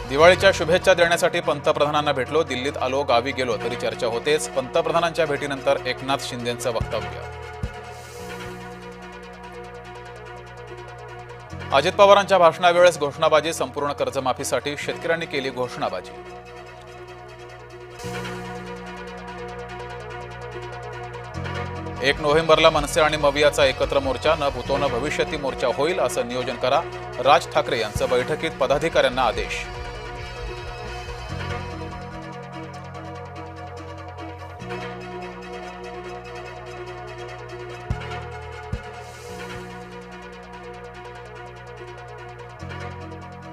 दिवाळीच्या शुभेच्छा देण्यासाठी पंतप्रधानांना भेटलो, दिल्लीत आलो, गावी गेलो तरी चर्चा होतेच. पंतप्रधानांच्या भेटीनंतर एकनाथ शिंदेंचं वक्तव्य. अजित पवारांच्या भाषणावेळेस घोषणाबाजी. संपूर्ण कर्जमाफीसाठी शेतकऱ्यांनी केली घोषणाबाजी. 1 नोव्हेंबरला मनसे आणि मवियाचा एकत्र मोर्चा. न भूतो न भविष्यती मोर्चा होईल असं नियोजन करा. राज ठाकरे यांचं बैठकीत पदाधिकाऱ्यांना आदेश.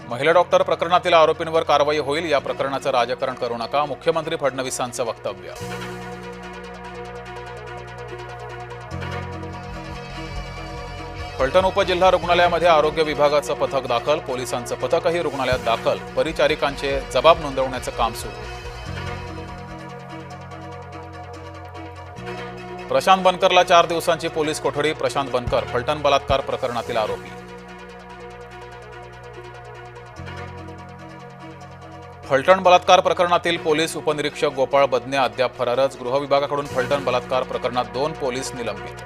महिला डॉक्टर प्रकरणातील आरोपींवर कारवाई होईल. या प्रकरणाचं राजकारण करू नका. मुख्यमंत्री फडणवीसांचं वक्तव्य. फलटण उपजिल्हा रुग्णालयामध्ये आरोग्य विभागाचं पथक दाखल. पोलिसांचं पथकही रुग्णालयात दाखल. परिचारिकांचे जबाब नोंदवण्याचं काम सुरू. प्रशांत बनकरला 4 दिवसांची पोलीस कोठडी. प्रशांत बनकर फलटण बलात्कार प्रकरणातील आरोपी. फलटण बलात्कार प्रकरणातील पोलीस उपनिरीक्षक गोपाळ बदने अद्याप फरारच. गृह विभागाकडून फलटण बलात्कार प्रकरणात 2 पोलीस निलंबित.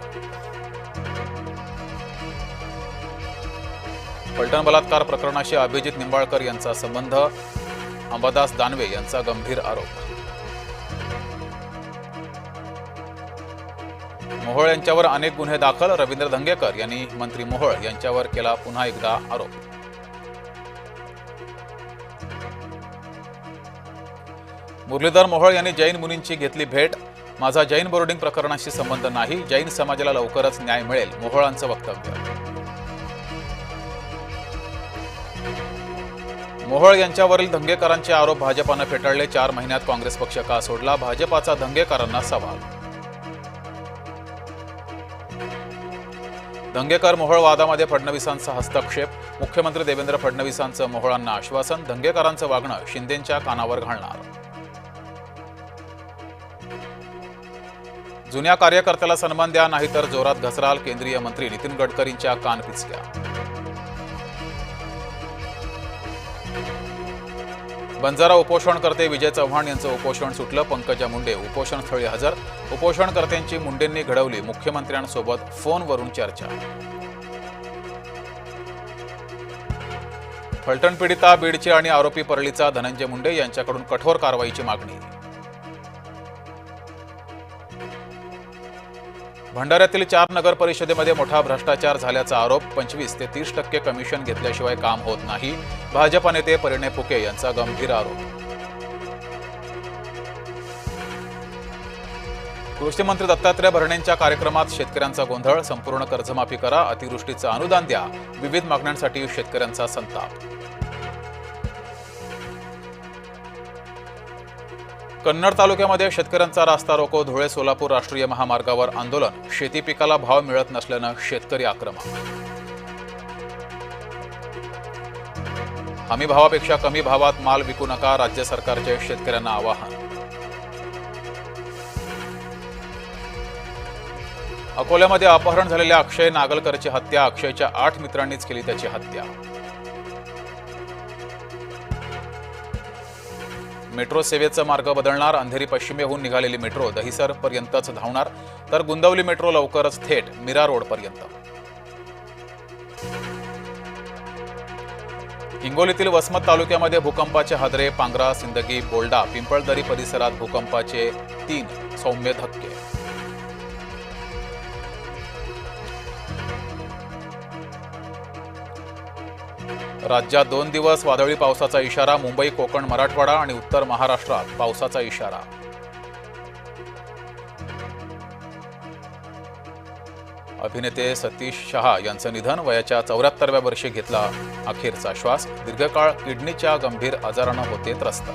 फलटण बलात्कार प्रकरणाशी अभिजित निंबाळकर यांचा संबंध. अंबादास दानवे यांचा गंभीर आरोप. मोहोळ यांच्यावर अनेक गुन्हे दाखल. रवींद्र धंगेकर यांनी मंत्री मोहोळ यांच्यावर केला पुन्हा एकदा आरोप. मुरलीधर मोहोळ यांनी जैन मुनींची घेतली भेट. माझा जैन बोर्डिंग प्रकरणाशी संबंध नाही. जैन समाजाला लवकरच न्याय मिळेल. मोहोळांचं वक्तव्य. मोहोळ यांच्यावरील धंगेकरांचे आरोप भाजपानं फेटाळले. 4 महिन्यात काँग्रेस पक्ष का सोडला? भाजपाचा धंगेकरांना सवाल. धंगेकर मोहोळ वादामध्ये फडणवीसांचा हस्तक्षेप. मुख्यमंत्री देवेंद्र फडणवीसांचं मोहोळांना आश्वासन. धंगेकरांचं वागणं शिंदेंच्या कानावर घालणार. जुन्या कार्यकर्त्याला सन्मान द्या, नाहीतर जोरात घसराल. केंद्रीय मंत्री नितीन गडकरींच्या कानपिचक्या. बंजारा उपोषणकर्ते विजय चव्हाण यांचं उपोषण सुटलं. पंकजा मुंडे उपोषणस्थळी हजर. उपोषणकर्त्यांची मुंडेंनी घडवली मुख्यमंत्र्यांसोबत फोनवरून चर्चा. फलटण पीडिता बीडची आणि आरोपी परळीचा धनंजय मुंडे यांच्याकडून कठोर कारवाईची मागणी. भंडाऱ्यातील 4 नगर परिषदेमध्ये मोठा भ्रष्टाचार झाल्याचा आरोप. 25 ते 30% कमिशन घेतल्याशिवाय काम होत नाही. भाजप नेते परिणय फुके यांचा गंभीर आरोप. कृषी मंत्री दत्तात्रय भरणेंच्या कार्यक्रमात शेतकऱ्यांचा गोंधळ. संपूर्ण कर्जमाफी करा, अतिवृष्टीचं अनुदान द्या. विविध मागण्यांसाठी शेतकऱ्यांचा संताप. कन्नड तालुक्यामध्ये शेतकऱ्यांचा रास्ता रोको. धुळे सोलापूर राष्ट्रीय महामार्गावर आंदोलन. शेती पिकाला भाव मिळत नसल्यानं शेतकरी आक्रमक. हमी भावापेक्षा कमी भावात माल विकू नका. राज्य सरकारचे शेतकऱ्यांना आवाहन. अकोल्यामध्ये अपहरण झालेल्या अक्षय नागलकरची हत्या. अक्षयच्या 8 मित्रांनीच केली त्याची हत्या. मेट्रो सेवेचा मार्ग बदलणार. अंधेरी पश्चिमेहून निघालेली मेट्रो दहिसर पर्यंतच धावणार, तर गुंदवली मेट्रो लवकरच थेट मीरा रोड पर्यंत. हिंगोलीतील वसमत तालुक्यामध्ये भूकंपाचे हादरे. पांगरा, सिंदगी, बोल्डा, पिंपळदरी परिसरात भूकंपाचे 3 सौम्य धक्के. राज्यात 2 दिवस वादळी पावसाचा इशारा. मुंबई, कोकण, मराठवाडा आणि उत्तर महाराष्ट्रात पावसाचा इशारा. अभिनेते सतीश शहा यांचं निधन. वयाच्या 74व्या वर्षी घेतला अखेरचा श्वास. दीर्घकाळ किडनीच्या गंभीर आजारानं होते त्रस्त.